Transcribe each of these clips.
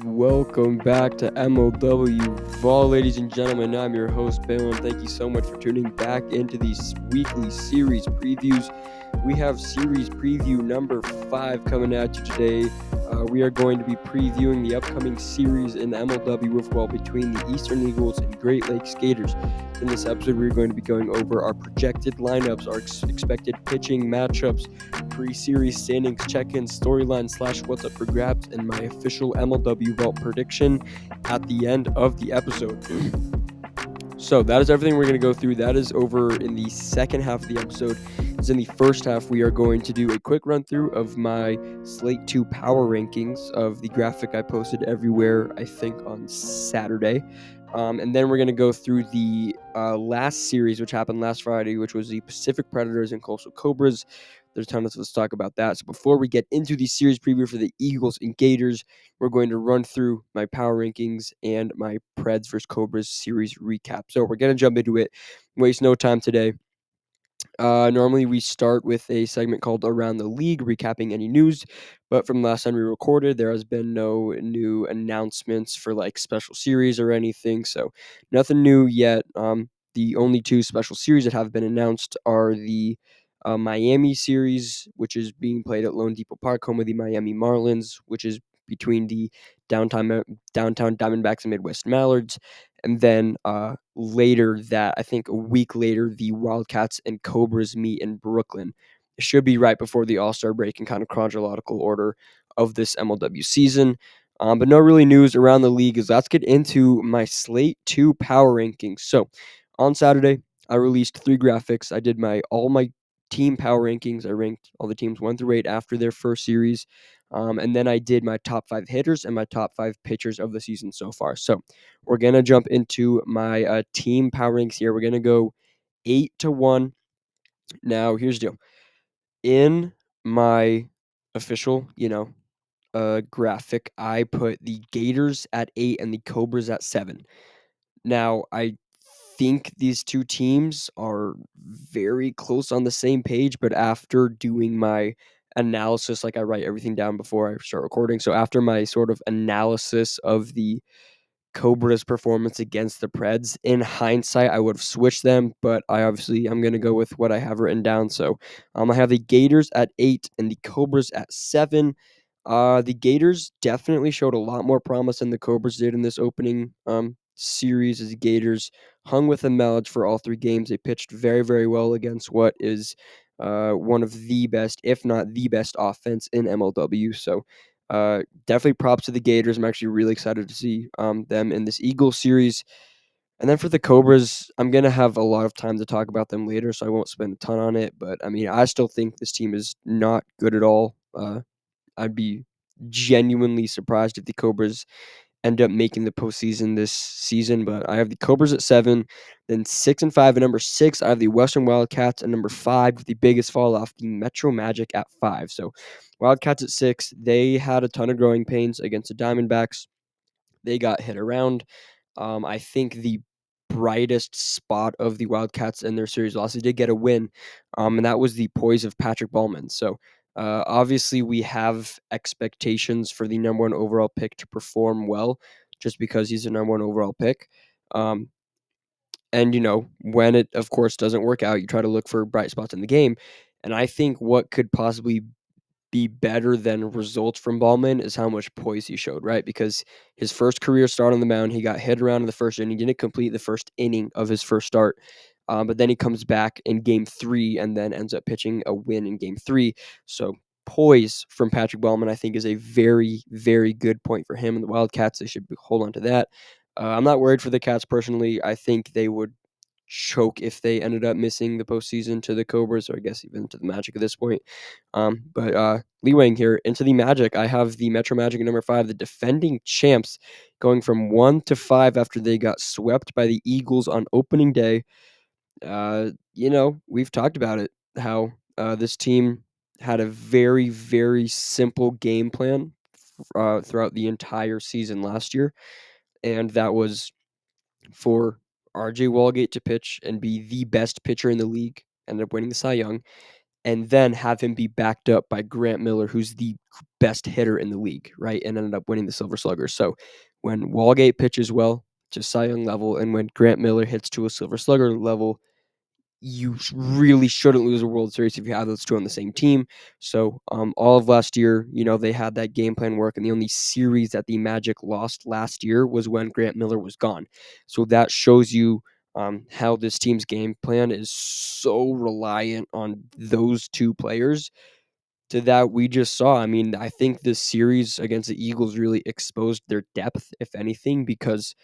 Welcome back to MLW Vol, ladies and gentlemen. I'm your host, Bill, and thank you so much for tuning back into these weekly series previews. We have series preview number 5 coming at you today. We are going to be previewing the upcoming series in the MLW between the Eastern Eagles and Great Lakes Gators. In this episode, we're going to be going over our projected lineups, our expected pitching matchups, pre-series standings, check-ins, storyline / what's up for grabs, and my official MLW Vault prediction at the end of the episode. So that is everything we're going to go through. That is over in the second half of the episode. As in the first half, we are going to do a quick run through of my Slate 2 power rankings of the graphic I posted everywhere, I think, on Saturday. And then we're going to go through the last series, which happened last Friday, which was the Pacific Predators and Coastal Cobras. There's a ton of us to talk about that. So before we get into the series preview for the Eagles and Gators, we're going to run through my power rankings and my Preds versus Cobras series recap. So we're going to jump into it. Waste no time today. Normally, we start with a segment called Around the League, recapping any news. But from last time we recorded, there has been no new announcements for like special series or anything. So nothing new yet. The only two special series that have been announced are the Miami series, which is being played at Lone Depot Park, home of the Miami Marlins, which is between the downtown Diamondbacks and Midwest Mallards. And then later I think a week later, the Wildcats and Cobras meet in Brooklyn. It should be right before the All-Star break in kind of chronological order of this MLW season. But no really news around the league. Let's get into my Slate 2 power rankings. So on Saturday, I released 3 graphics. I did all my team power rankings. I ranked all the teams 1 through 8 after their first series. And then I did my top 5 hitters and my top 5 pitchers of the season so far. So we're going to jump into my team power ranks here. We're going to go 8-1. Now, here's the deal. In my official, graphic, I put the Gators at 8 and the Cobras at 7. Now, I think these two teams are very close on the same page, but after doing my analysis, like I write everything down before I start recording. So after my sort of analysis of the Cobra's performance against the Preds. In hindsight, I would have switched them, but I'm going to go with what I have written down. So I have the Gators at 8 and the Cobras at 7. The Gators definitely showed a lot more promise than the Cobras did in this opening series. As the Gators hung with the Mallards for all 3 games, they pitched very, very well against what is one of the best, if not the best, offense in MLW. So definitely props to the Gators. I'm actually really excited to see them in this Eagles series. And then for the Cobras, I'm going to have a lot of time to talk about them later, so I won't spend a ton on it. But I mean, I still think this team is not good at all. I'd be genuinely surprised if the Cobras end up making the postseason this season. But I have the Cobras at 7, then 6 and 5 at number 6. I have the Western Wildcats at number 5, with the biggest fall off, the Metro Magic at 5. So Wildcats at 6. They had a ton of growing pains against the Diamondbacks. They got hit around. I think the brightest spot of the Wildcats in their series loss, they did get a win, and that was the poise of Patrick Ballman. So obviously, we have expectations for the number 1 overall pick to perform well, just because he's the number 1 overall pick. And when it, of course, doesn't work out, you try to look for bright spots in the game. And I think what could possibly be better than results from Ballman is how much poise he showed, right? Because his first career start on the mound, he got hit around in the first inning. He didn't complete the first inning of his first start. But then he comes back in game 3 and then ends up pitching a win in game 3. So poise from Patrick Ballman, I think, is a very, very good point for him and the Wildcats. They should hold on to that. I'm not worried for the Cats personally. I think they would choke if they ended up missing the postseason to the Cobras, or I guess even to the Magic at this point. But leewaying here into the Magic, I have the Metro Magic at number 5, the defending champs, going from 1 to 5 after they got swept by the Eagles on opening day. We've talked about it, how this team had a very, very simple game plan throughout the entire season last year, and that was for RJ Walgate to pitch and be the best pitcher in the league, ended up winning the Cy Young, and then have him be backed up by Grant Miller, who's the best hitter in the league, right? And ended up winning the Silver Slugger. So when Walgate pitches well, to Cy Young level, and when Grant Miller hits to a Silver Slugger level, you really shouldn't lose a World Series if you have those two on the same team. So all of last year, they had that game plan work, and the only series that the Magic lost last year was when Grant Miller was gone. So that shows you how this team's game plan is so reliant on those two players to that we just saw. I mean, I think this series against the Eagles really exposed their depth, if anything, because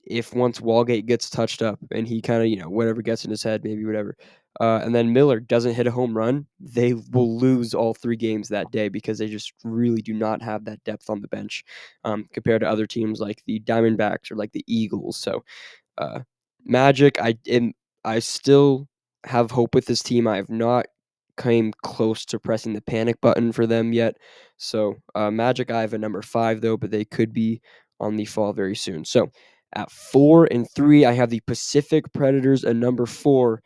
if once Walgate gets touched up and he kind of, whatever gets in his head, maybe whatever, and then Miller doesn't hit a home run, they will lose all 3 games that day because they just really do not have that depth on the bench compared to other teams like the Diamondbacks or like the Eagles. So uh, Magic, I still have hope with this team. I have not came close to pressing the panic button for them yet. So Magic, I have a number 5 though, but they could be on the fall very soon. So at 4 and 3, I have the Pacific Predators at number 4.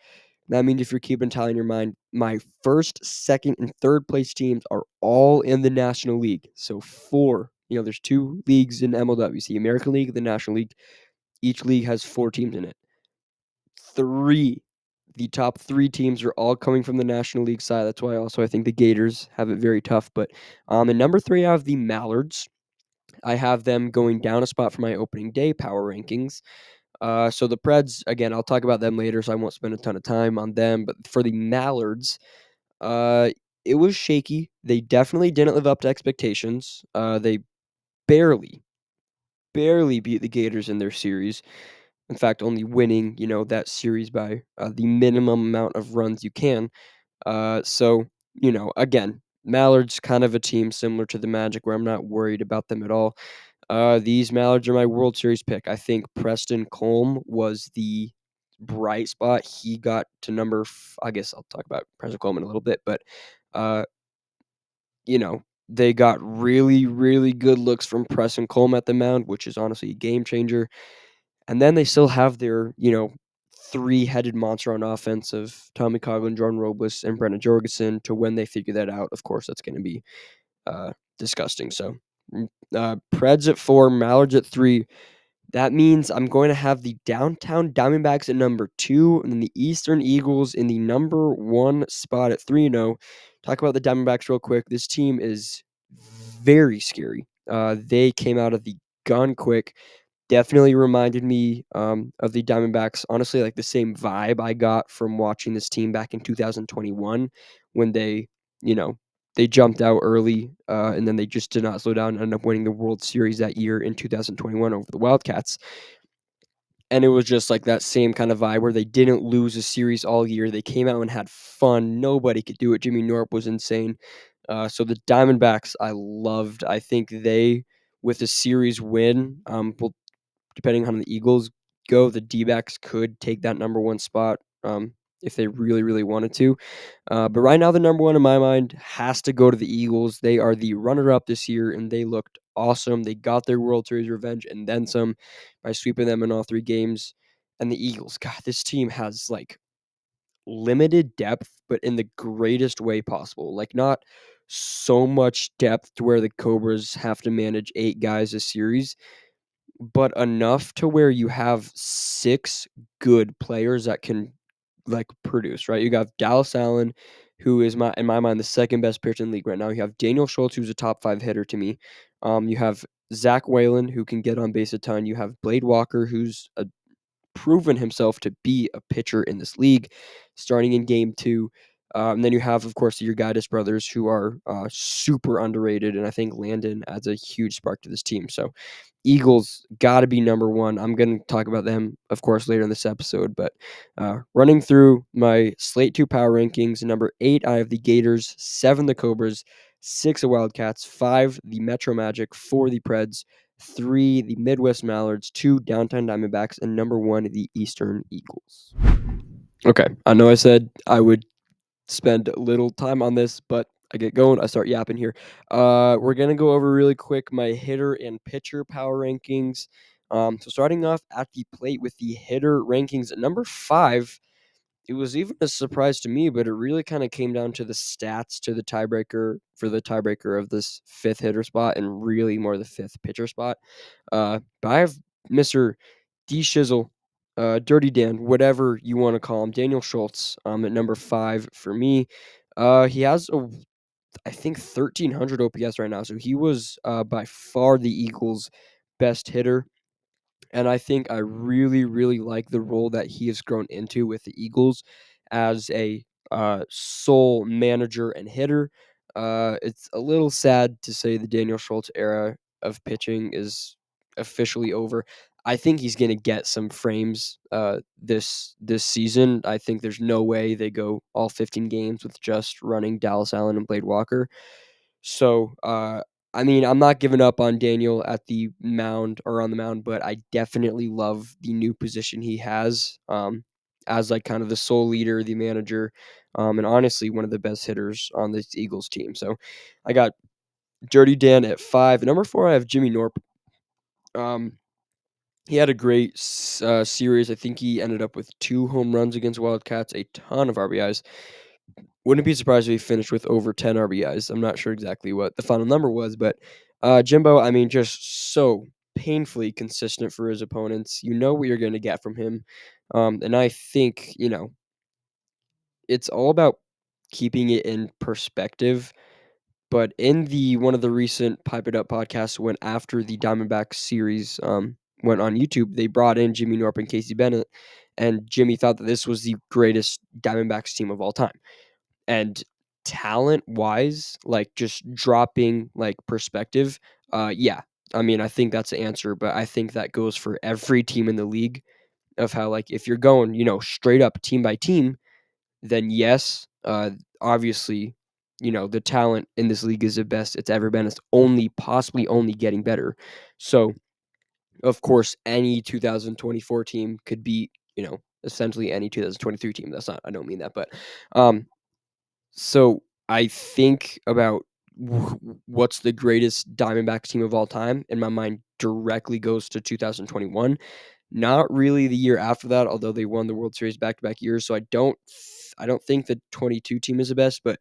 That means if you're keeping tally in your mind, my first, second, and third place teams are all in the National League. So 4, there's 2 leagues in MLW, the American League, the National League. Each league has 4 teams in it. 3, the top 3 teams are all coming from the National League side. That's why also I think the Gators have it very tough. But in number 3, I have the Mallards. I have them going down a spot for my opening day power rankings. So the Preds, again, I'll talk about them later, so I won't spend a ton of time on them. But for the Mallards, uh, it was shaky. They definitely didn't live up to expectations. They barely, barely beat the Gators in their series. In fact, only winning, that series by the minimum amount of runs you can. So, again, Mallards kind of a team similar to the Magic where I'm not worried about them at all. These Mallards are my World Series pick. I think Preston Colm was the bright spot. He got to I guess I'll talk about Preston Colm in a little bit, but, uh, they got really, really good looks from Preston Colm at the mound, which is honestly a game changer. And then they still have their, 3-headed monster on offense of Tommy Coughlin, Jordan Robles, and Brendan Jorgensen. To when they figure that out, of course, that's going to be disgusting. So, Preds at 4, Mallards at 3. That means I'm going to have the downtown Diamondbacks at number 2 and then the Eastern Eagles in the number 1 spot at 3-0. Talk about the Diamondbacks real quick. This team is very scary. They came out of the gun quick. Definitely reminded me of the Diamondbacks. Honestly, like the same vibe I got from watching this team back in 2021 when you know, they jumped out early and then they just did not slow down and ended up winning the World Series that year in 2021 over the Wildcats. And it was just like that same kind of vibe where they didn't lose a series all year. They came out and had fun. Nobody could do it. Jimmy Norp was insane. So the Diamondbacks, I loved. I think they, with a series win, will, depending on how the Eagles go, the D-backs could take that number 1 spot if they really, really wanted to. But right now, the number 1 in my mind has to go to the Eagles. They are the runner-up this year, and they looked awesome. They got their World Series revenge and then some by sweeping them in all 3 games. And the Eagles, God, this team has like limited depth, but in the greatest way possible. Like not so much depth to where the Cobras have to manage 8 guys a series, but enough to where you have 6 good players that can like produce, right? You got Dallas Allen, who is in my mind the second best pitcher in the league right now. You have Daniel Schultz, who's a top 5 hitter to me. You have Zach Whalen, who can get on base a ton. You have Blade Walker, who's proven himself to be a pitcher in this league, starting in game 2. And then you have, of course, your Gaddis brothers, who are super underrated, and I think Landon adds a huge spark to this team. So Eagles got to be number 1. I'm going to talk about them, of course, later in this episode. But running through my Slate 2 power rankings, number 8, I have the Gators, 7, the Cobras, 6, the Wildcats, 5, the Metro Magic, 4, the Preds, 3, the Midwest Mallards, 2, Downtown Diamondbacks, and number 1, the Eastern Eagles. Okay, I know I said I would spend little time on this, but I get going. I start yapping here. We're gonna go over really quick my hitter and pitcher power rankings. So starting off at the plate with the hitter rankings at number 5, it was even a surprise to me, but it really kind of came down to the stats to the tiebreaker of this fifth hitter spot, and really more the fifth pitcher spot. But I have Mr. D Shizzle, Dirty Dan, whatever you want to call him, Daniel Schultz, at number 5 for me. He has I think 1,300 OPS right now, so he was by far the Eagles' best hitter. And I think I really, really like the role that he has grown into with the Eagles as a sole manager and hitter. It's a little sad to say the Daniel Schultz era of pitching is officially over. I think he's going to get some frames this season. I think there's no way they go all 15 games with just running Dallas Allen and Blade Walker. So, I mean, I'm not giving up on Daniel at the mound or on the mound, but I definitely love the new position he has as like kind of the sole leader, the manager, and honestly one of the best hitters on this Eagles team. So, I got Dirty Dan at 5. Number 4, I have Jimmy Norp. Um, he had a great series. I think he ended up with 2 home runs against Wildcats, a ton of RBIs. Wouldn't be surprised if he finished with over 10 RBIs. I'm not sure exactly what the final number was, but Jimbo, I mean, just so painfully consistent for his opponents. You know what you're going to get from him. And I think, it's all about keeping it in perspective. But in the one of the recent Pipe It Up podcasts went after the Diamondbacks series went on YouTube, they brought in Jimmy Norp and Casey Bennett, and Jimmy thought that this was the greatest Diamondbacks team of all time. And talent wise, like just dropping like perspective, yeah. I mean, I think that's the answer, but I think that goes for every team in the league of how like if you're going, straight up team by team, then yes, obviously, the talent in this league is the best it's ever been. It's only possibly only getting better. So, of course, any 2024 team could beat, essentially any 2023 team. I don't mean that, but um so I think about what's the greatest Diamondbacks team of all time, and my mind directly goes to 2021. Not really the year after that, although they won the World Series back-to-back years. So I don't think the 22 team is the best, but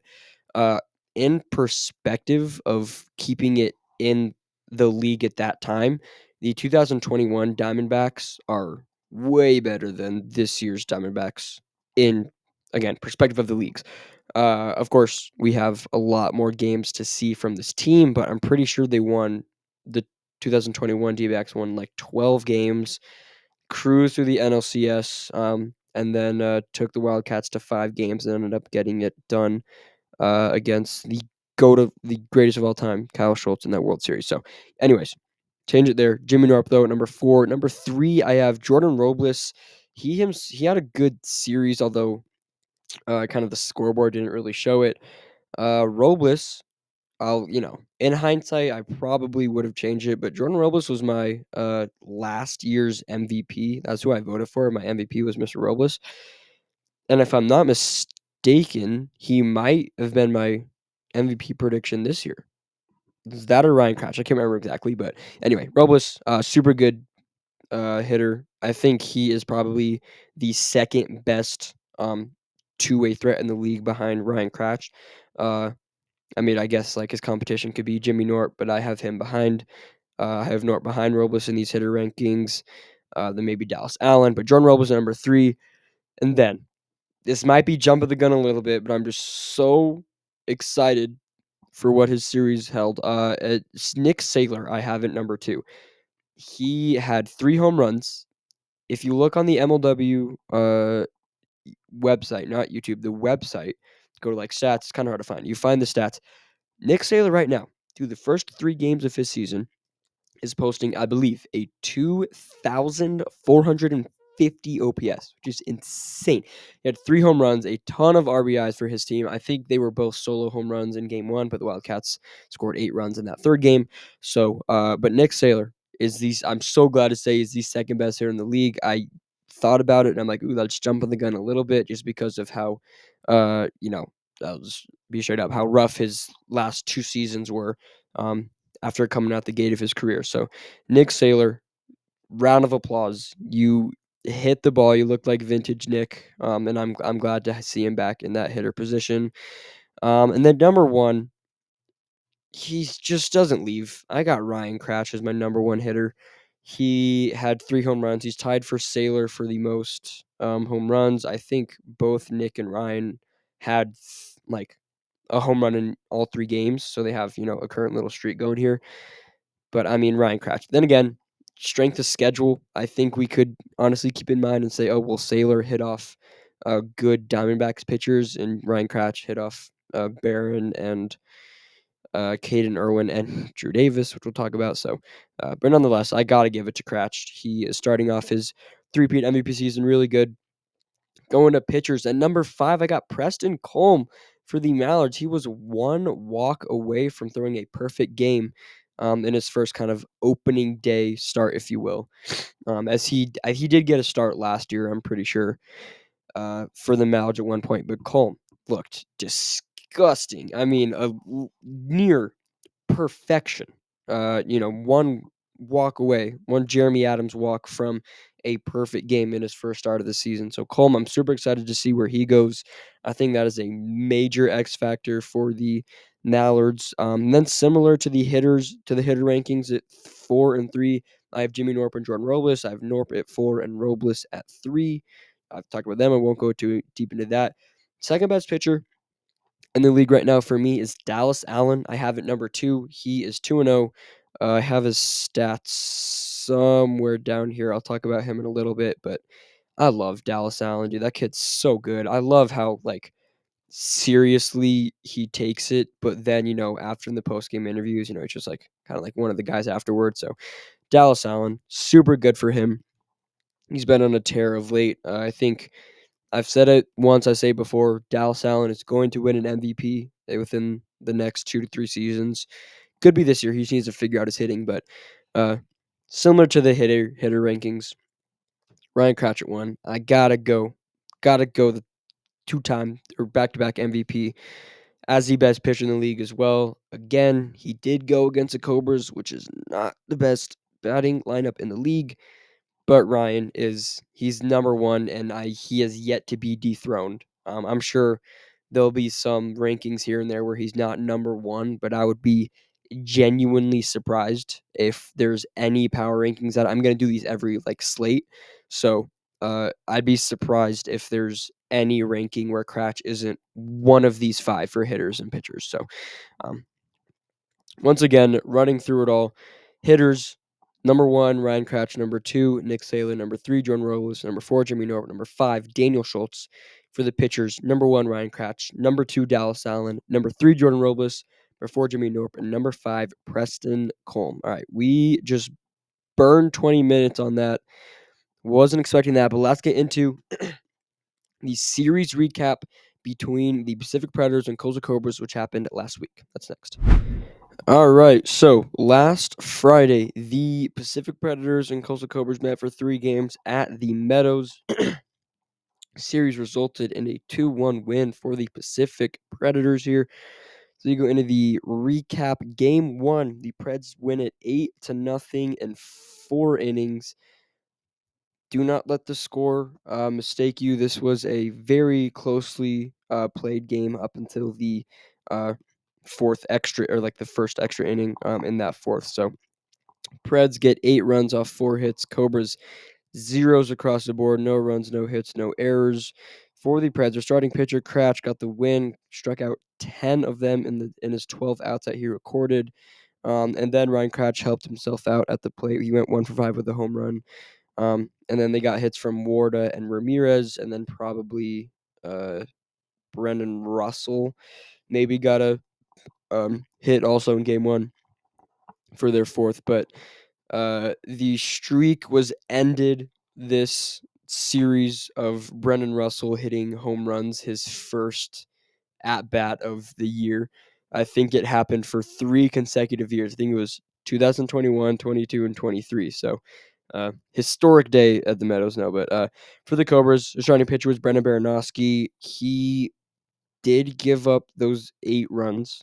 uh, in perspective of keeping it in the league at that time, the 2021 Diamondbacks are way better than this year's Diamondbacks in, again, perspective of the leagues. Of course, we have a lot more games to see from this team, but I'm pretty sure they won the 2021 D-backs won like 12 games, cruised through the NLCS, and then took the Wildcats to 5 games and ended up getting it done against the GOAT of the greatest of all time, Kyle Schultz, in that World Series. So, anyways, change it there. Jimmy Norp, though, at number 4. Number 3, I have Jordan Robles. He had a good series, although kind of the scoreboard didn't really show it. Robles, in hindsight, I probably would have changed it, but Jordan Robles was my last year's MVP. That's who I voted for. My MVP was Mr. Robles. And if I'm not mistaken, he might have been my MVP prediction this year. Is that or Ryan Crouch? I can't remember exactly, but anyway, Robles, super good hitter. I think he is probably the second best two-way threat in the league behind Ryan Crouch. I mean, I guess like his competition could be Jimmy Nort, but I have him behind. I have Nort behind Robles in these hitter rankings. Then maybe Dallas Allen, but Jordan Robles number 3, and then this might be jumping the gun a little bit, but I'm just so excited for what his series held. It's Nick Saylor, I have at number 2. He had 3 home runs. If you look on the MLW website, not YouTube, the website, go to like stats, it's kind of hard to find. You find the stats. Nick Saylor right now, through the first 3 games of his season, is posting, I believe, a 2,450 OPS, which is insane. He had 3 home runs, a ton of RBIs for his team. I think they were both solo home runs in game 1, but the Wildcats scored 8 runs in that third game. So, but Nick Saylor I'm so glad to say, is the second best hitter in the league. I thought about it and I'm like, ooh, let's jump on the gun a little bit just because of how, I'll just be straight up, how rough his last 2 seasons were. After coming out the gate of his career. So, Nick Saylor, round of applause. hit the ball. He looked like vintage Nick, and I'm glad to see him back in that hitter position. And then number one, he just doesn't leave. I got Ryan Cratch as my number one hitter. He had 3 home runs. He's tied for Sailor for the most home runs. I think both Nick and Ryan had like a home run in all 3 games, so they have a current little streak going here. But I mean Ryan Cratch. Then again, strength of schedule. I think we could honestly keep in mind and say, oh well, Sailor hit off good Diamondbacks pitchers, and Ryan Cratch hit off Barron and Caden Irwin and Drew Davis, which we'll talk about. So, but nonetheless, I got to give it to Cratch. He is starting off his three-peat MVP season really good. Going to pitchers. At number 5, I got Preston Colm for the Mallards. He was 1 walk away from throwing a perfect game in his first kind of opening day start, if you will. As he did get a start last year, I'm pretty sure, for the Mallards at one point, but Colm looked disgusting. I mean, near perfection. 1 walk away, 1 Jeremy Adams walk from a perfect game in his first start of the season. So Colm, I'm super excited to see where he goes. I think that is a major X factor for the Mallards. Then similar to the hitter rankings at 4 and 3, I have Jimmy Norp and Jordan Robles. I have Norp at 4 and Robles at 3. I've talked about them. I won't go too deep into that. Second best pitcher in the league right now for me is Dallas Allen. I have it number 2. He is 2-0. I have his stats somewhere down here. I'll talk about him in a little bit, but I love Dallas Allen, dude. That kid's so good. I love how seriously he takes it, but then after in the post game interviews, it's just kind of like one of the guys afterwards. So Dallas Allen, super good for him. He's been on a tear of late. I think I've said it once, I say before, Dallas Allen is going to win an MVP within the next 2 to 3 seasons. Could be this year. He just needs to figure out his hitting, but similar to the hitter rankings, Ryan Cratchit won. I gotta go the 2-time or back-to-back MVP as the best pitcher in the league as well. Again, he did go against the Cobras, which is not the best batting lineup in the league. But Ryan he's number 1, and he has yet to be dethroned. I'm sure there'll be some rankings here and there where he's not number 1, but I would be genuinely surprised if there's any power rankings that I'm gonna do these every slate. So I'd be surprised if there's any ranking where Cratch isn't one of these 5 for hitters and pitchers. So um, once again, running through it all, hitters, number 1, Ryan Cratch. Number 2, Nick Saylor. Number 3, Jordan Robles. Number 4, Jimmy Norton. Number 5, Daniel Schultz. For the pitchers, number 1, Ryan Cratch. Number 2, Dallas Allen. Number 3, Jordan Robles. Number 4, Jimmy Norton. And number 5, Preston Colm. All right, we just burned 20 minutes on that. Wasn't expecting that, but let's get into the series recap between the Pacific Predators and Coastal Cobras, which happened last week. That's next. All right, so last Friday, the Pacific Predators and Coastal Cobras met for 3 games at the Meadows. Series resulted in a 2-1 win for the Pacific Predators here. So you go into the recap. Game 1, the Preds win it 8-0 in 4 innings. Do not let the score mistake you. This was a very closely played game up until the fourth extra, or the first extra inning in that fourth. So Preds get 8 runs off 4 hits. Cobras zeros across the board. No runs, no hits, no errors. For the Preds, their starting pitcher Cratch got the win. Struck out 10 of them in his 12 outs that he recorded. And then Ryan Cratch helped himself out at the plate. He went 1 for 5 with a home run. And then they got hits from Warda and Ramirez, and then probably Brendan Russell maybe got a hit also in game 1 for their 4th. But the streak was ended this series of Brendan Russell hitting home runs his first at bat of the year. I think it happened for 3 consecutive years. I think it was 2021, 22, and 23. So historic day at the Meadows now. But for the Cobras, the starting pitcher was Brendan Baranowski. He did give up those 8 runs,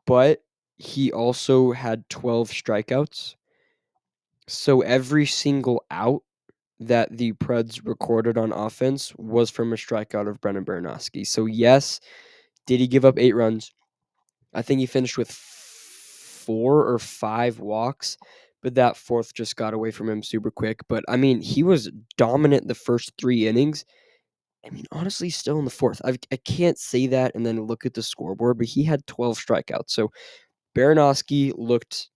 but he also had 12 strikeouts. So every single out that the Preds recorded on offense was from a strikeout of Brennan Baranowski. So yes, did he give up 8 runs? I think he finished with 4 or 5 walks, but that fourth just got away from him super quick. But I mean, he was dominant the first 3 innings. I mean, honestly, still in the fourth. I can't say that and then look at the scoreboard, but he had 12 strikeouts. So Baranowski looked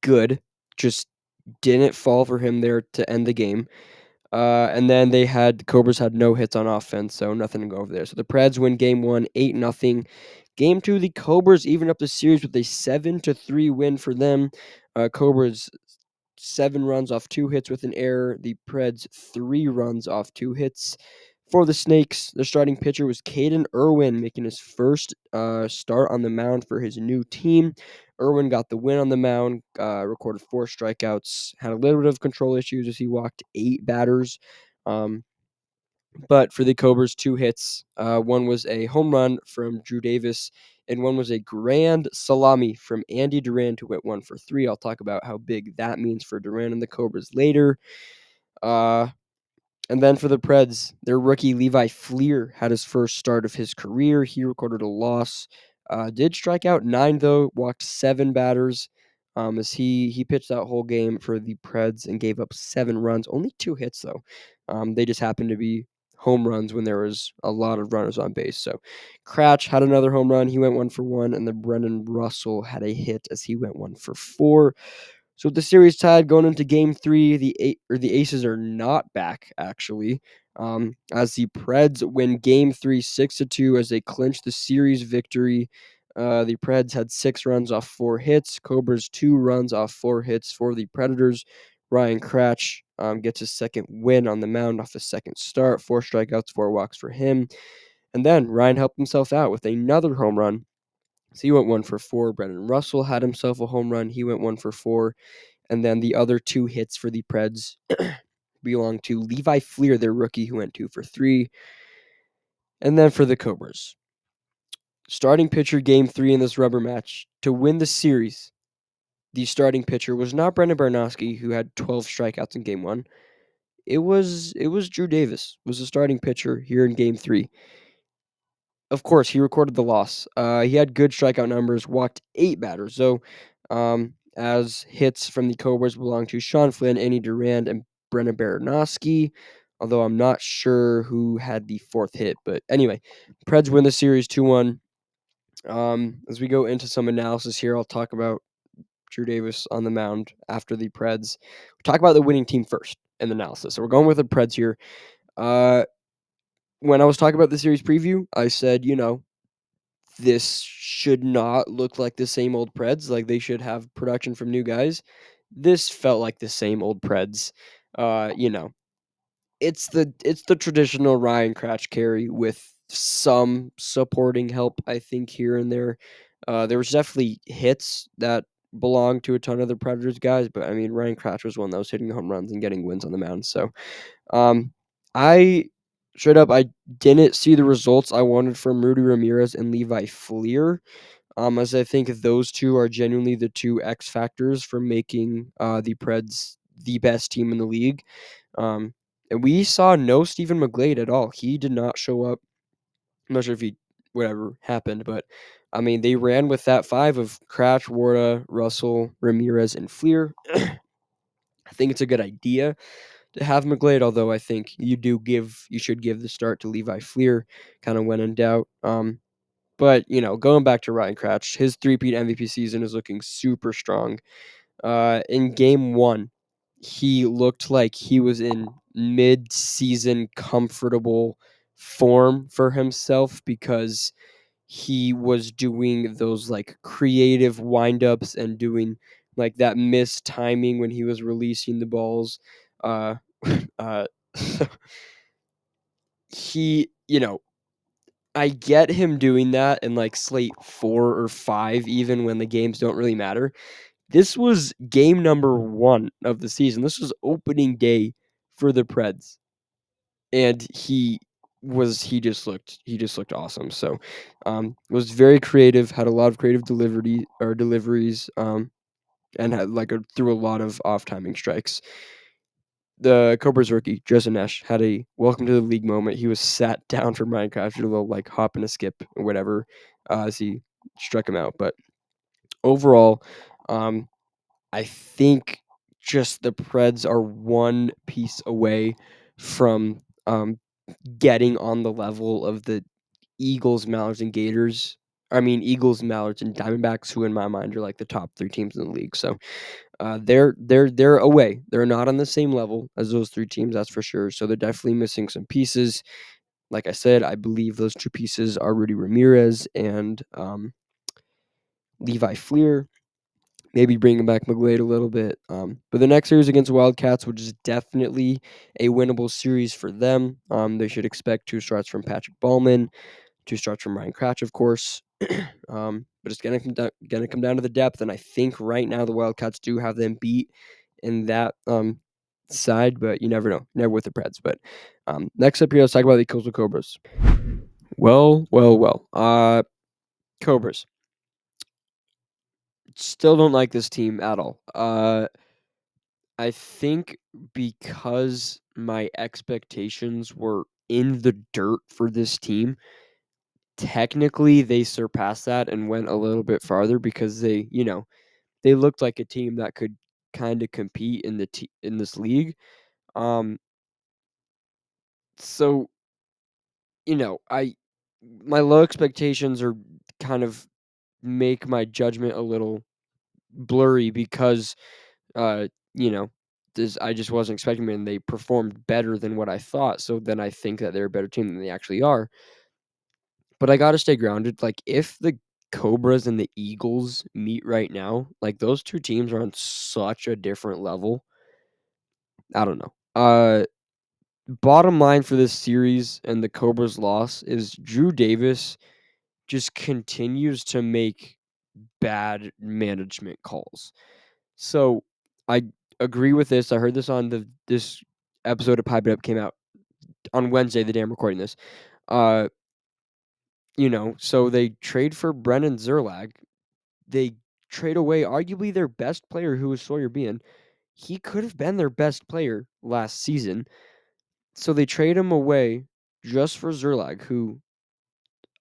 good, just didn't fall for him there to end the game. And then Cobras had no hits on offense, so nothing to go over there. So the Preds win game 1, 8-0. Game 2, the Cobras even up the series with a 7-3 win for them. Cobras 7 runs off 2 hits with an error. The Preds 3 runs off 2 hits. For the Snakes, the starting pitcher was Caden Irwin, making his first start on the mound for his new team. Irwin got the win on the mound, recorded 4 strikeouts, had a little bit of control issues as he walked 8 batters. But for the Cobras, 2 hits. One was a home run from Drew Davis, and one was a grand salami from Andy Duran, who went 1 for 3. I'll talk about how big that means for Duran and the Cobras later. And then for the Preds, their rookie Levi Fleer had his first start of his career. He recorded a loss. Did strike out 9 though, walked 7 batters. As he pitched that whole game for the Preds and gave up 7 runs, only 2 hits though. They just happened to be home runs when there was a lot of runners on base. So Cratch had another home run. He went 1 for 1, and then Brendan Russell had a hit as he went 1 for 4. So with the series tied going into Game 3, the Aces are not back actually. As the Preds win Game 3 6-2 as they clinch the series victory. The Preds had 6 runs off 4 hits. Cobras 2 runs off 4 hits for the Predators. Ryan Cratch gets his second win on the mound off his second start. 4 strikeouts, 4 walks for him. And then Ryan helped himself out with another home run. So he went 1 for 4. Brendan Russell had himself a home run. He went 1 for 4. And then the other 2 hits for the Preds belong to Levi Fleer, their rookie, who went 2 for 3. And then for the Cobras, starting pitcher Game 3 in this rubber match to win the series. The starting pitcher was not Brendan Baranowski, who had 12 strikeouts in Game 1. It was Drew Davis, was the starting pitcher here in Game 3. Of course, he recorded the loss. He had good strikeout numbers, walked 8 batters. So, as hits from the Cobras belong to Sean Flynn, Andy Durand, and Brennan Baranowski, although I'm not sure who had the 4th hit. But anyway, Preds win the series 2-1. As we go into some analysis here, I'll talk about Drew Davis on the mound after the Preds. We'll talk about the winning team first in the analysis. So we're going with the Preds here. When I was talking about the series preview, I said, this should not look like the same old Preds. Like, they should have production from new guys. This felt like the same old Preds. It's the traditional Ryan Cratch carry with some supporting help, I think, here and there. There was definitely hits that belonged to a ton of the Predators guys, but I mean, Ryan Cratch was one that was hitting home runs and getting wins on the mound. So, I straight up, I didn't see the results I wanted from Rudy Ramirez and Levi Fleer. As I think those two are genuinely the 2 X factors for making the Preds the best team in the league. And we saw no Stephen McGlade at all. He did not show up. I'm not sure if whatever happened, but I mean, they ran with that 5 of Cratch, Warda, Russell, Ramirez, and Fleer. I think it's a good idea to have McGlade, although I think you should give the start to Levi Fleer kind of when in doubt. But going back to Ryan Cratch, his 3-peat MVP season is looking super strong. In Game 1, he looked like he was in mid-season comfortable form for himself because he was doing those like creative windups and doing like that missed timing when he was releasing the balls. Uh, uh, he, I get him doing that in like slate 4 or 5, even when the games don't really matter. This was game number 1 of the season. This was opening day for the Preds, and he just looked awesome. So, was very creative, had a lot of creative deliveries, and had threw a lot of off timing strikes. the Cobras rookie, Justin Nash, had a welcome to the league moment. He was sat down for Minecraft, did a little like hop and a skip or whatever as he struck him out. But overall, I think just the Preds are one piece away from getting on the level of the Eagles, Mallards, and Gators. I mean, Eagles, Mallards, and Diamondbacks, who in my mind are like the top 3 teams in the league. So they're away. They're not on the same level as those 3 teams, that's for sure. So they're definitely missing some pieces. Like I said, I believe those 2 pieces are Rudy Ramirez and Levi Fleer. Maybe bringing back McGlade a little bit. But the next series against Wildcats, which is definitely a winnable series for them. They should expect 2 starts from Patrick Ballman, 2 starts from Ryan Cratch, of course. But it's gonna come down to the depth, and I think right now the Wildcats do have them beat in that side, but you never know. Never with the Preds. But next up here, let's talk about the Coastal Cobras. Well. Cobras. Still don't like this team at all. I think because my expectations were in the dirt for this team, technically they surpassed that and went a little bit farther because they looked like a team that could kind of compete in this league. Um, so I my low expectations are kind of make my judgment a little blurry because uh, you know, I just wasn't expecting them, and they performed better than what I thought. So then I think that they're a better team than they actually are. But I got to stay grounded. Like if the Cobras and the Eagles meet right now, like those 2 teams are on such a different level. I don't know. Bottom line for this series and the Cobras loss is Drew Davis just continues to make bad management calls. So I agree with this. I heard this on this episode of Pipe It Up came out on Wednesday, the day I'm recording this. Uh, so they trade for Brennan Zerlag. They trade away arguably their best player, who was Sawyer Bean. He could have been their best player last season. So they trade him away just for Zerlag, who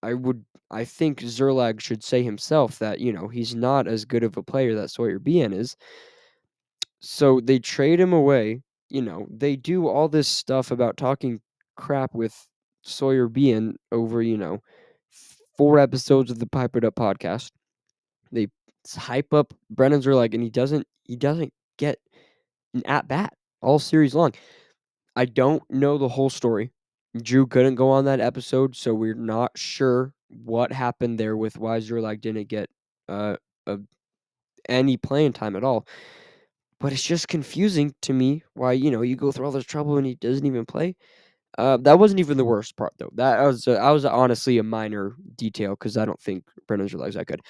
I think Zerlag should say himself that, he's not as good of a player that Sawyer Bean is. So they trade him away. They do all this stuff about talking crap with Sawyer Bean over, 4 episodes of the Pipe It Up podcast. They hype up Brennan Zerlag, and he doesn't get an at bat all series long. I don't know the whole story. Drew couldn't go on that episode, so we're not sure what happened there with why Zerlag didn't get uh, any playing time at all. But it's just confusing to me why, you go through all this trouble and he doesn't even play. That wasn't even the worst part, though. That was honestly a minor detail because I don't think Brendan Zerleg's that good.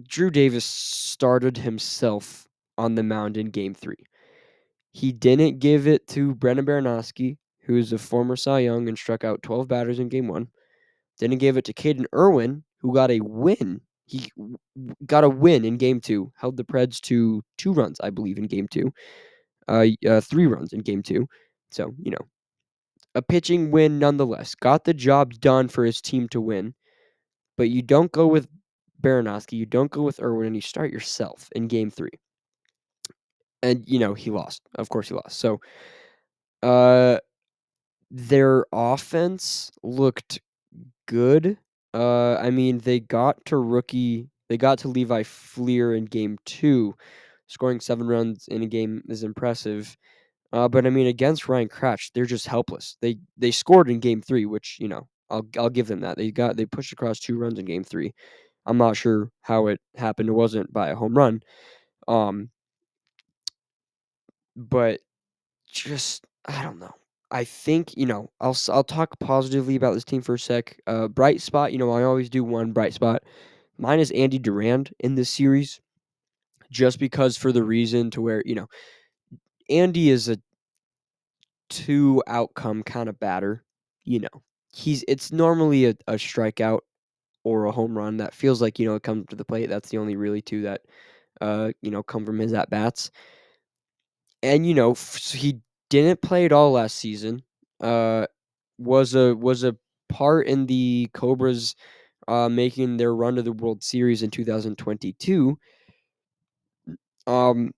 Drew Davis started himself on the mound in Game 3. He didn't give it to Brennan Baranowski, who is a former Cy Young and struck out 12 batters in Game 1. Didn't give it to Caden Irwin, who got a win. He got a win in Game 2, held the Preds to 2 runs, I believe, in Game 2. 3 runs in Game 2. So, a pitching win nonetheless. Got the job done for his team to win. But you don't go with Baranowski, you don't go with Irwin, and you start yourself in Game 3. And, he lost. Of course he lost. So, their offense looked good. I mean, they got to Levi Fleer in Game 2. Scoring 7 runs in a game is impressive. But I mean, against Ryan Cratch, they're just helpless. They scored in Game 3, which I'll give them that. They pushed across 2 runs in Game 3. I'm not sure how it happened. It wasn't by a home run. But just I don't know. I think I'll talk positively about this team for a sec. Bright spot, I always do one bright spot. Mine is Andy Durand in this series, just because for the reason to where Andy is a 2 outcome kind of batter. It's normally a strikeout or a home run that feels like it comes to the plate. That's the only really 2 that come from his at bats. And, he didn't play at all last season. Was a part in the Cobras making their run to the World Series in 2022. Um,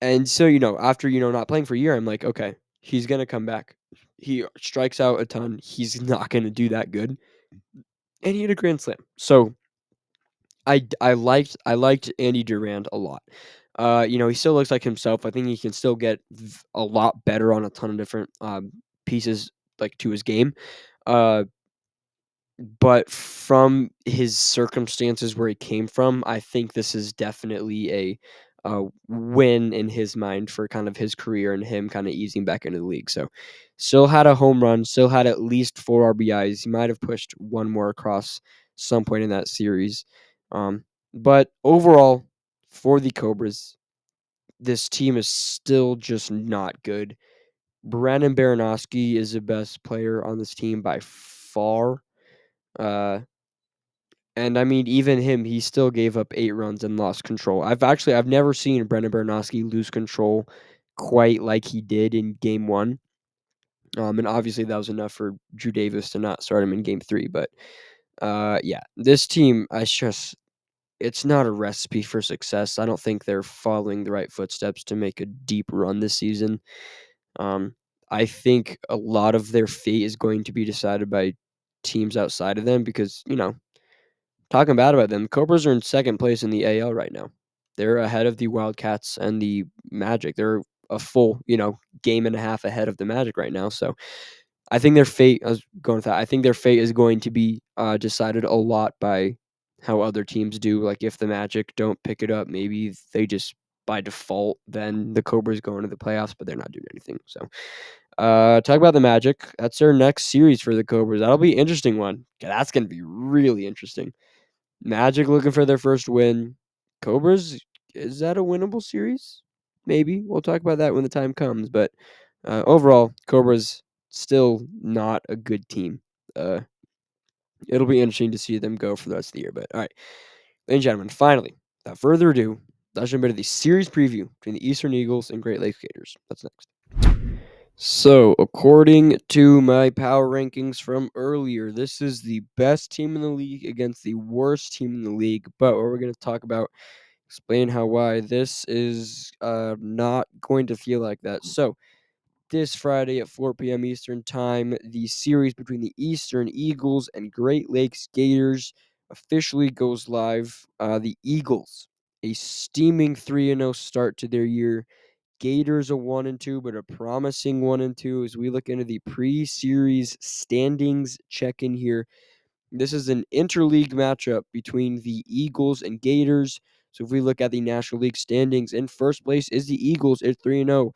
and so, after, not playing for a year, I'm like, okay, he's gonna come back. He strikes out a ton. He's not gonna do that good. And he had a grand slam. So I liked Andy Durand a lot. He still looks like himself. I think he can still get a lot better on a ton of different pieces like to his game. Uh, but from his circumstances where he came from, I think this is definitely a win in his mind for kind of his career and him kind of easing back into the league. So, still had a home run, still had at least 4 RBIs. He might have pushed one more across some point in that series. But overall, for the Cobras, this team is still just not good. Brandon Baranowski is the best player on this team by far. Uh, and I mean, even him, he still gave up 8 runs and lost control. I've never seen Brendan Baranowski lose control quite like he did in Game 1. And obviously that was enough for Drew Davis to not start him in Game 3. But yeah, this team, it's not a recipe for success. I don't think they're following the right footsteps to make a deep run this season. Um, I think a lot of their fate is going to be decided by teams outside of them because, talking bad about them, Cobras are in second place in the AL right now. They're ahead of the Wildcats and the Magic. They're a full, game and a half ahead of the Magic right now. So I think their fate. I was going with that. I think their fate is going to be decided a lot by how other teams do. Like if the Magic don't pick it up, maybe they just by default then the Cobras go into the playoffs, but they're not doing anything. So talk about the Magic. That's their next series for the Cobras. That'll be an interesting one. That's gonna be really interesting. Magic looking for their first win. Cobras, is that a winnable series? Maybe. We'll talk about that when the time comes. But overall, Cobras still not a good team. Uh, it'll be interesting to see them go for the rest of the year. But all right, ladies and gentlemen, finally, without further ado, let's jump into the series preview between the Eastern Eagles and Great Lakes Gators. That's next. So, according to my power rankings from earlier, this is the best team in the league against the worst team in the league. But what we're going to talk about, explain why this is not going to feel like that. So, this Friday at 4 p.m. Eastern Time, the series between the Eastern Eagles and Great Lakes Gators officially goes live. The Eagles, a steaming 3-0 start to their year. Gators a 1-2, but a promising 1-2 as we look into the pre-series standings check-in here. This is an interleague matchup between the Eagles and Gators. So if we look at the National League standings, in first place is the Eagles at 3-0,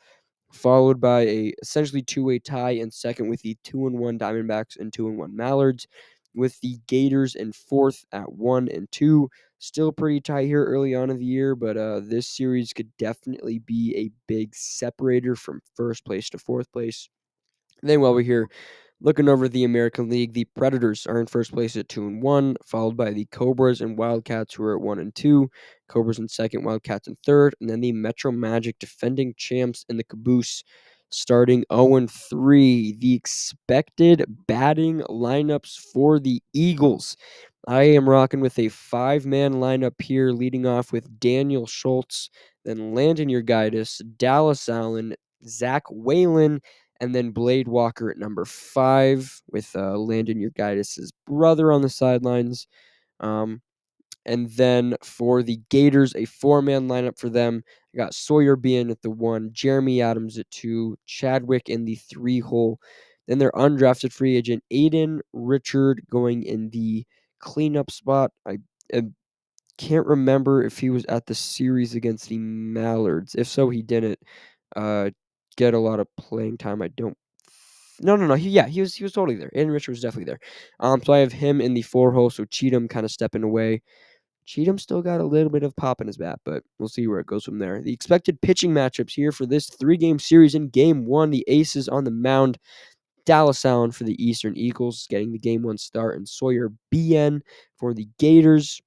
followed by a essentially two-way tie in second with the 2-1 Diamondbacks and 2-1 Mallards, with the Gators in fourth at 1-2. Still pretty tight here early on in the year, but this series could definitely be a big separator from first place to fourth place. And then while we're here, looking over the American League, the Predators are in first place at 2-1, followed by the Cobras and Wildcats, who are at 1-2. Cobras in second, Wildcats in third, and then the Metro Magic, defending champs in the caboose, starting 0-3. The expected batting lineups for the Eagles. I am rocking with a 5-man lineup here, leading off with Daniel Schultz, then Landon Urgaitis, Dallas Allen, Zach Whalen, and then Blade Walker at number 5 with Landon Urgaitis' brother on the sidelines. And then for the Gators, a 4-man lineup for them. I got Sawyer Bean at the 1, Jeremy Adams at 2, Chadwick in the 3-hole. Then their undrafted free agent, Aiden Richard, going in the cleanup spot. I can't remember if he was at the series against the Mallards. If so, he didn't get a lot of playing time. I don't. No. He was totally there. Aiden Richard was definitely there. So I have him in the 4-hole. So Cheatham kind of stepping away. Cheatham still got a little bit of pop in his bat, but we'll see where it goes from there. The expected pitching matchups here for this 3-game series. In Game 1, the Aces on the mound. Dallas Allen for the Eastern Eagles, getting the Game 1 start, and Sawyer BN for the Gators.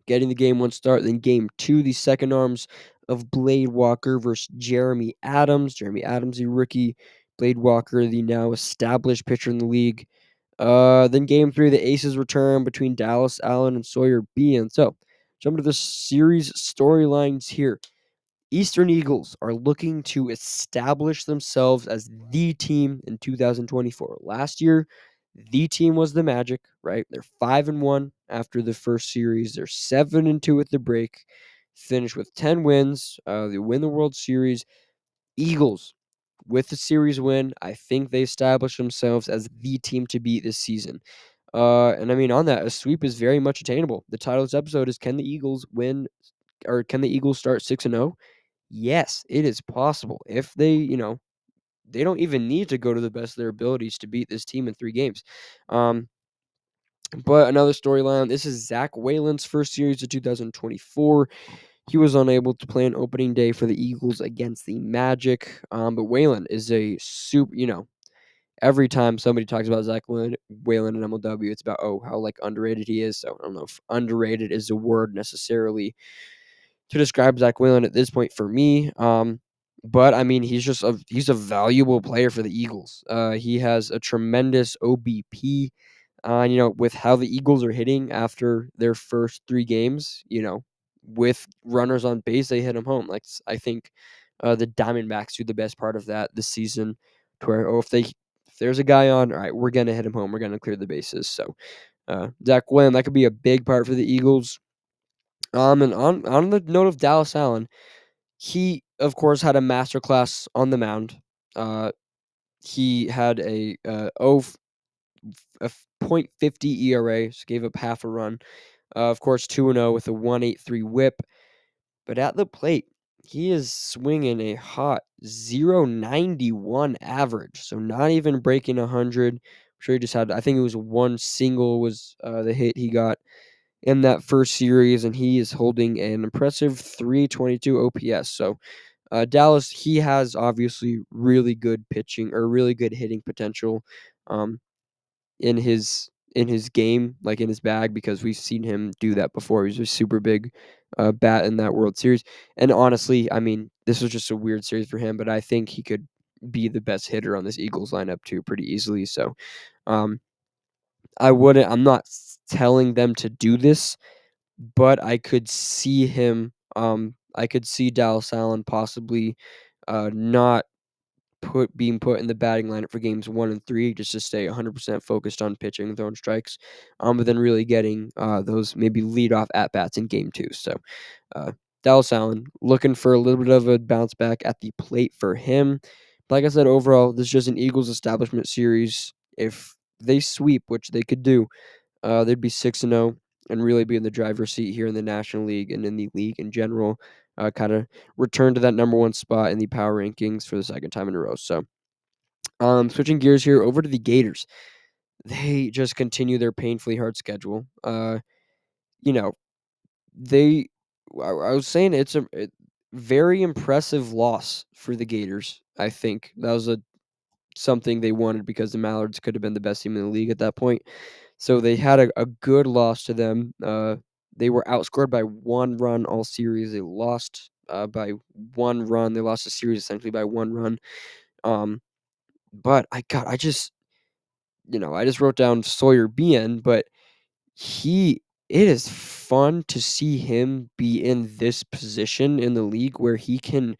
getting the game one start. Then game two, the second arms of Blade Walker versus Jeremy Adams. Jeremy Adams, the rookie. Blade Walker, the now established pitcher in the league. Then game three, the aces return between Dallas Allen and Sawyer Bean. So, jump to the series storylines here. Eastern Eagles are looking to establish themselves as the team in 2024. Last year, the team was the Magic, right? They're 5-1 after the first series. They're 7-2 at the break. Finished with 10 wins. They win the World Series. Eagles, with the series win, I think they established themselves as the team to beat this season. And I mean, on that, a sweep is very much attainable. The title of this episode is Can the Eagles win, or can the Eagles start 6-0? Yes, it is possible. If they, they don't even need to go to the best of their abilities to beat this team in 3 games. But another storyline, this is Zach Whalen's first series of 2024. He was unable to play on opening day for the Eagles against the Magic. But Whalen is a super, every time somebody talks about Zach Whalen and MLW, it's about, how like underrated he is. So I don't know if underrated is a word necessarily to describe Zach Whalen at this point for me. But I mean, he's a valuable player for the Eagles. He has a tremendous OBP. With how the Eagles are hitting after their first 3 games, with runners on base, they hit them home. Like I think the Diamondbacks do the best part of that this season, to where if there's a guy on, all right, we're gonna hit him home. We're gonna clear the bases. So Zach Whalen, that could be a big part for the Eagles. And on the note of Dallas Allen, he of course had a masterclass on the mound. He had a .50 ERA, so gave up half a run. Of course, 2-0 with a 1.83 WHIP. But at the plate, he is swinging a hot 0.91 average, so not even breaking 100. I'm sure he just had, I think it was one single was the hit he got in that first series, and he is holding an impressive 322 OPS. So Dallas, he has obviously really good pitching or really good hitting potential um, in his game, like in his bag, because we've seen him do that before. He's a super big bat in that World Series. And honestly, I mean, this was just a weird series for him, but I think he could be the best hitter on this Eagles lineup too, pretty easily. So um, I'm not telling them to do this, but I could see him. I could see Dallas Allen possibly not being put in the batting lineup for games 1 and 3, just to stay 100% focused on pitching and throwing strikes. But then really getting those maybe leadoff at bats in game 2. So uh, Dallas Allen looking for a little bit of a bounce back at the plate for him. Like I said, overall, this is just an Eagles establishment series. If they sweep, which they could do, they'd be 6-0 and really be in the driver's seat here in the National League and in the league in general. Kind of return to that number 1 spot in the power rankings for the second time in a row. So, switching gears here over to the Gators. They just continue their painfully hard schedule. You know, they. I was saying it's a very impressive loss for the Gators. I think that was something they wanted because the Mallards could have been the best team in the league at that point. So they had a good loss to them. They were outscored by 1 run all series. They lost by 1 run. They lost the series essentially by 1 run. But I just wrote down Sawyer Bien, but it is fun to see him be in this position in the league where he can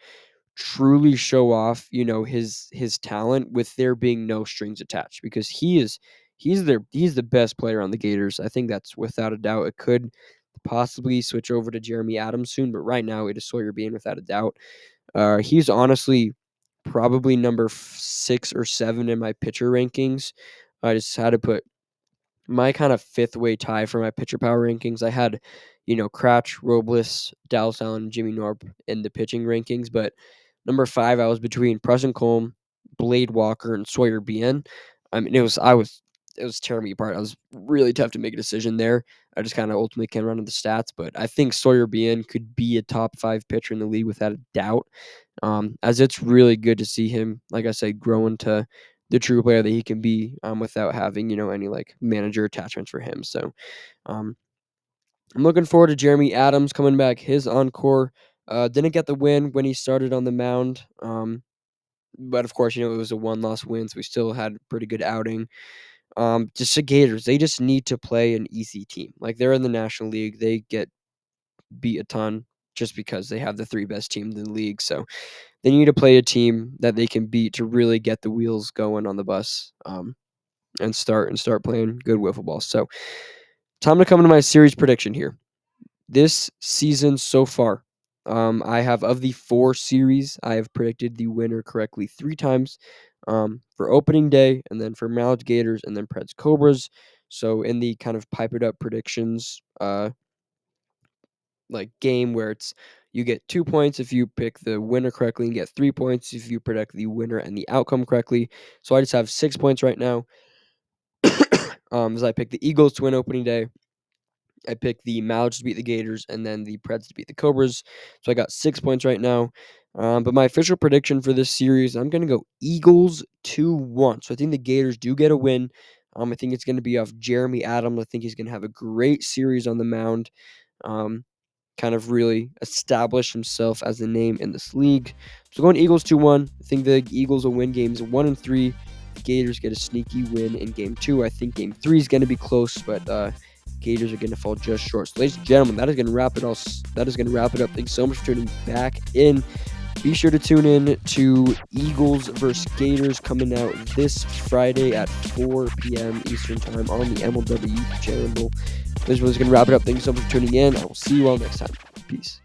truly show off, his talent with there being no strings attached, because he's the best player on the Gators. I think that's without a doubt. It could possibly switch over to Jeremy Adams soon, but right now it is Sawyer Bean without a doubt. He's honestly probably number 6 or 7 in my pitcher rankings. I just had to put my kind of 5th way tie for my pitcher power rankings. I had, Cratch, Robles, Dallas Allen, and Jimmy Norb in the pitching rankings, but number 5, I was between Preston Colm, Blade Walker, and Sawyer Bien. I mean, it was tearing me apart. I was really tough to make a decision there. I just kind of ultimately came around to the stats, but I think Sawyer Bien could be a top 5 pitcher in the league without a doubt. As it's really good to see him, like I said, grow into the true player that he can be, without having, any like manager attachments for him. So, um, I'm looking forward to Jeremy Adams coming back. His encore didn't get the win when he started on the mound. But of course, it was a one-loss win, so we still had a pretty good outing. Just the Gators, they just need to play an easy team. Like, they're in the National League, they get beat a ton just because they have the 3 best teams in the league. So they need to play a team that they can beat to really get the wheels going on the bus, and start playing good wiffle ball. So time to come into my series prediction here. This season so far, I have, of the 4 series, I have predicted the winner correctly 3 times, for opening day, and then for Mallet Gators, and then Preds Cobras. So in the kind of pipe it up predictions, like, game where it's you get 2 points if you pick the winner correctly, and get 3 points if you predict the winner and the outcome correctly. So I just have 6 points right now. As I picked the Eagles to win opening day, I picked the Mallets to beat the Gators, and then the Preds to beat the Cobras. So I got 6 points right now. But my official prediction for this series, I'm going to go Eagles 2-1. So I think the Gators do get a win. I think it's going to be off Jeremy Adams. I think he's going to have a great series on the mound. Kind of really establish himself as a name in this league. So going Eagles 2-1. I think the Eagles will win games 1 and 3. The Gators get a sneaky win in game 2. I think game 3 is going to be close, but Gators are going to fall just short. So, ladies and gentlemen, that is going to wrap it all. That is going to wrap it up. Thanks so much for tuning back in. Be sure to tune in to Eagles versus Gators coming out this Friday at 4 p.m. Eastern Time on the MLW channel. This one's going to wrap it up. Thank you so much for tuning in. I will see you all next time. Peace.